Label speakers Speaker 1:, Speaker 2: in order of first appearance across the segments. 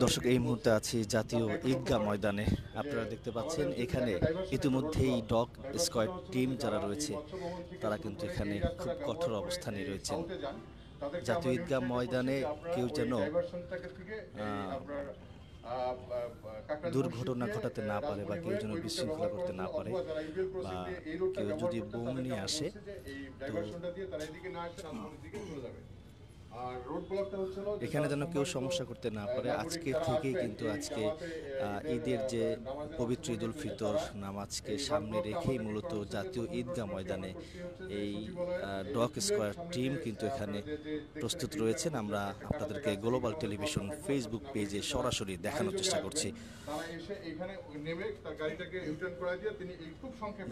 Speaker 1: দর্শক, এই মুহূর্তে আছি জাতীয় ঈদগাহ ময়দানে। আপনারা দেখতে পাচ্ছেন এখানে ইতিমধ্যেই ডগ স্কোয়াড টিম যারা রয়েছে তারা কিন্তু এখানে খুব কঠোর অবস্থানে রয়েছেন। জাতীয় ঈদগাহ ময়দানে কেউ যেন দুর্ঘটনা ঘটাতে না পারে বা কেউ যেন বিশৃঙ্খলা করতে না পারে বা কেউ যদি বোম নিয়ে আসে তো এখানে যেন কেউ সমস্যা করতে না পারে। আজকে থেকেই কিন্তু আজকে ঈদের যে পবিত্র ঈদ উল ফিতর নামাজকে সামনে রেখেই মূলত জাতীয় ঈদগাহ ময়দানে এই ডগ স্কোয়াড টিম কিন্তু এখানে প্রস্তুত রয়েছেন। আমরা আপনাদেরকে গ্লোবাল টেলিভিশন ফেসবুক পেজে সরাসরি দেখানোর চেষ্টা করছি।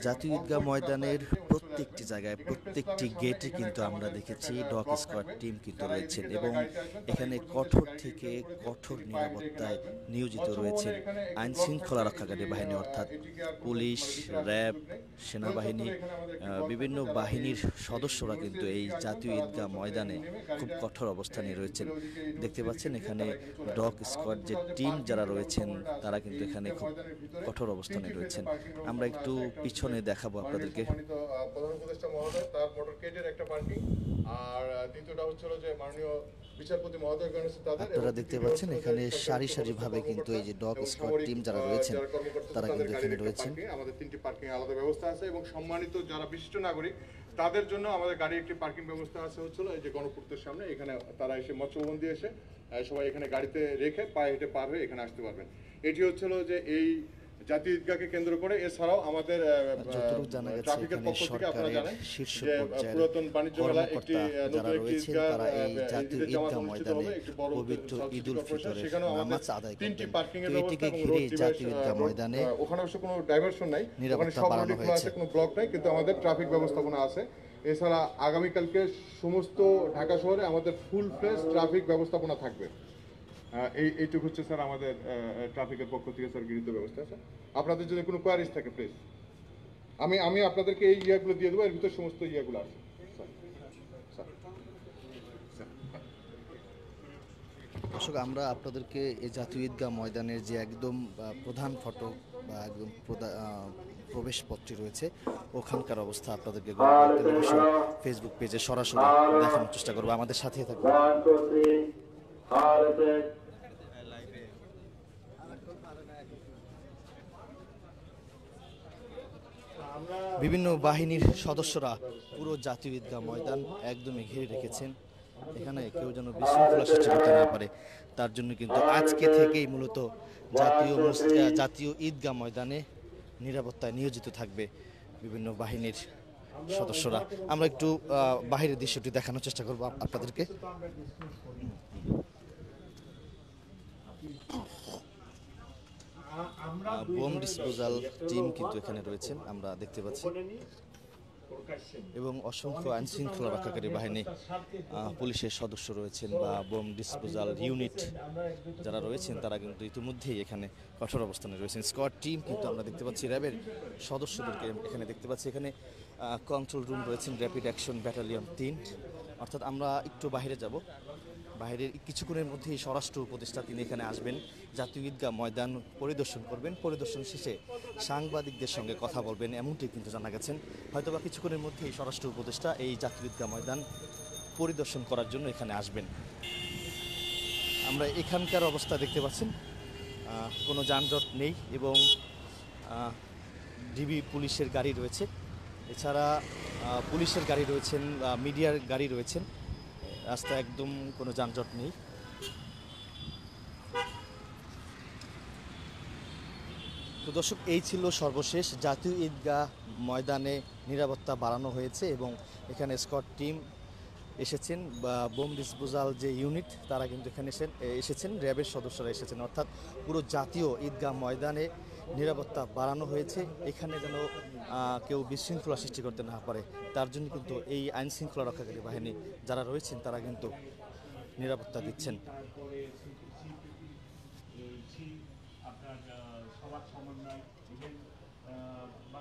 Speaker 1: জাতীয় ঈদগাহ ময়দানের প্রত্যেকটি জায়গায় প্রত্যেকটি গেটে কিন্তু আমরা দেখেছি ডগ স্কোয়াড টিম কিন্তু রয়েছেন এবং এখানে কঠোর থেকে কঠোর নিরাপত্তায় নিয়োজিত রয়েছেন আইন শৃঙ্খলা রক্ষাকারী বাহিনী, অর্থাৎ পুলিশ, র্যাব, সেনাবাহিনী, বিভিন্ন বাহিনীর সদস্যরা কিন্তু এই জাতীয় ঈদগাহ ময়দানে খুব কঠোর অবস্থানে রয়েছেন। দেখতে পাচ্ছেন এখানে ডগ স্কোয়াড যে টিম যারা রয়েছেন তারা কিন্তু এখানে খুব কঠোর অবস্থানে রয়েছেন। আমরা একটু পিছনে দেখাবো আপনাদেরকে।
Speaker 2: প্রধান উপদেষ্টা মহোদয় তার মোটরকেডের একটা পার্কিং, আর দ্বিতীয়টা হচ্ছে যে মাননীয় বিচারপতি মহোদয়
Speaker 1: আপনারা দেখতে পাচ্ছেন এখানে সারি সারি ভাবে কিন্তু এই যে ডগ স্কোয়াড টিম যারা রয়েছেন তারা কিন্তু এখানে রয়েছেন।
Speaker 2: আমাদের 3টি পার্কিং আলাদা ব্যবস্থা আছে এবং সম্মানিত যারা বিশিষ্ট নাগরিক তাদের জন্য আমাদের গাড়ির একটি পার্কিং ব্যবস্থা আছে এই যে গণপূর্তের সামনে। এখানে তারা এসে মৎস্যভবন দিয়ে এসে সবাই এখানে গাড়িতে রেখে পায়ে হেঁটে পার হয়ে এখানে আসতে পারবেন। এটি যে এই জাতীয় ঈদগাহকে কেন্দ্র করে এছাড়াও আমাদের ট্রাফিকের পক্ষ থেকে আপনারা জানেন যে পুরাতন বাণিজ্য মেলা একটি নতুন একটি ঈদগাহ
Speaker 1: জাতীয় ঈদগাহ ময়দানে পবিত্র ঈদ উল ফিতরের নামাজ আদায় করবেন।
Speaker 2: 3টি পার্কিং এর
Speaker 1: ব্যবস্থা ঘিরে জাতীয় ঈদগাহ ময়দানে
Speaker 2: ওখানে অবশ্য কোনো ডাইভারশন নাই, ওখানে
Speaker 1: নিরাপত্তা
Speaker 2: সব
Speaker 1: বাড়ানো
Speaker 2: খোলা আছে,
Speaker 1: হয়েছে।
Speaker 2: কোনো ব্লক নাই, কিন্তু আমাদের ট্রাফিক ব্যবস্থাপনা আছে। এছাড়া আগামীকালকে সমস্ত ঢাকা শহরে আমাদের ফুল ফ্রেশ ট্রাফিক ব্যবস্থাপনা থাকবে। এইটুকু হচ্ছে স্যার আমাদের ট্রাফিকের পক্ষ থেকে স্যার গৃহীত ব্যবস্থা আছে। আপনাদের যদি কোনো কোয়ারিজ থাকে প্লিজ আমি আপনাদেরকে এই ইয়াগুলো দিয়ে দেবো, এর ভিতরে সমস্ত ইয়াগুলো আছে।
Speaker 1: দর্শক, আমরা আপনাদেরকে এই জাতীয় ঈদগাহ ময়দানের যে একদম প্রধান ফটক বা একদম প্রবেশ পথটি রয়েছে ওখানকার অবস্থা আপনাদেরকে গ্লোবাল টেলিভিশন ফেসবুক পেজে সরাসরি দেখানোর চেষ্টা করবো। আমাদের সাথে থাকবে। বিভিন্ন বাহিনীর সদস্যরা পুরো জাতীয় ঈদগাহ ময়দান একদমই ঘিরে রেখেছেন। এখানে কেউ যেন বিশৃঙ্খলা সৃষ্টি করতে না পারে তার জন্য কিন্তু আজকে থেকেই মূলত জাতীয় ঈদগাহ ময়দানে নিরাপত্তায় নিয়োজিত থাকবে বিভিন্ন বাহিনীর সদস্যরা। আমরা একটু বাহিরের দৃশ্যটি দেখানোর চেষ্টা করব আপনাদেরকে। বোম ডিসপোজাল টিম কিন্তু এখানে রয়েছেন আমরা দেখতে পাচ্ছি এবং অসংখ্য আইন শৃঙ্খলা রক্ষাকারী বাহিনী, পুলিশের সদস্য রয়েছেন বা বোম ডিসপোজাল ইউনিট যারা রয়েছেন তারা কিন্তু ইতিমধ্যেই এখানে কঠোর অবস্থানে রয়েছেন। স্কোয়াড টিম কিন্তু আমরা দেখতে পাচ্ছি, র্যাবের সদস্যদেরকে এখানে দেখতে পাচ্ছি। এখানে কন্ট্রোল রুম রয়েছেন র্যাপিড অ্যাকশন ব্যাটালিয়ন 3। অর্থাৎ আমরা একটু বাইরে যাব, বাইরের কিছুক্ষণের মধ্যেই স্বরাষ্ট্র উপদেষ্টা তিনি এখানে আসবেন, জাতীয় ঈদগাহ ময়দান পরিদর্শন করবেন। পরিদর্শন শেষে সাংবাদিকদের সঙ্গে কথা বলবেন এমনটি কিন্তু জানা গেছেন। হয়তোবা কিছুক্ষণের মধ্যেই স্বরাষ্ট্র উপদেষ্টা এই জাতীয় ঈদগাহ ময়দান পরিদর্শন করার জন্য এখানে আসবেন। আমরা এখানকার অবস্থা দেখতে পাচ্ছেন, কোনো যানজট নেই এবং ডিবি পুলিশের গাড়ি রয়েছে, এছাড়া পুলিশের গাড়ি রয়েছেন, মিডিয়ার গাড়ি রয়েছেন। রাস্তা একদম কোনো যানজট নেই। তো দর্শক, এই ছিল সর্বশেষ। জাতীয় ঈদগাহ ময়দানে নিরাপত্তা বাড়ানো হয়েছে এবং এখানে স্কোয়াড টিম এসেছেন বা বোম ডিসপোজাল যে ইউনিট তারা কিন্তু এখানে এসেছেন, র্যাবের সদস্যরা এসেছেন। অর্থাৎ পুরো জাতীয় ঈদগাহ ময়দানে নিরাপত্তা বাড়ানো হয়েছে। এখানে যেন কেউ বিশৃঙ্খলা সৃষ্টি করতে না পারে তার জন্য কিন্তু এই আইন শৃঙ্খলা রক্ষাকারী বাহিনী যারা রয়েছেন তারা কিন্তু নিরাপত্তা দিচ্ছেন।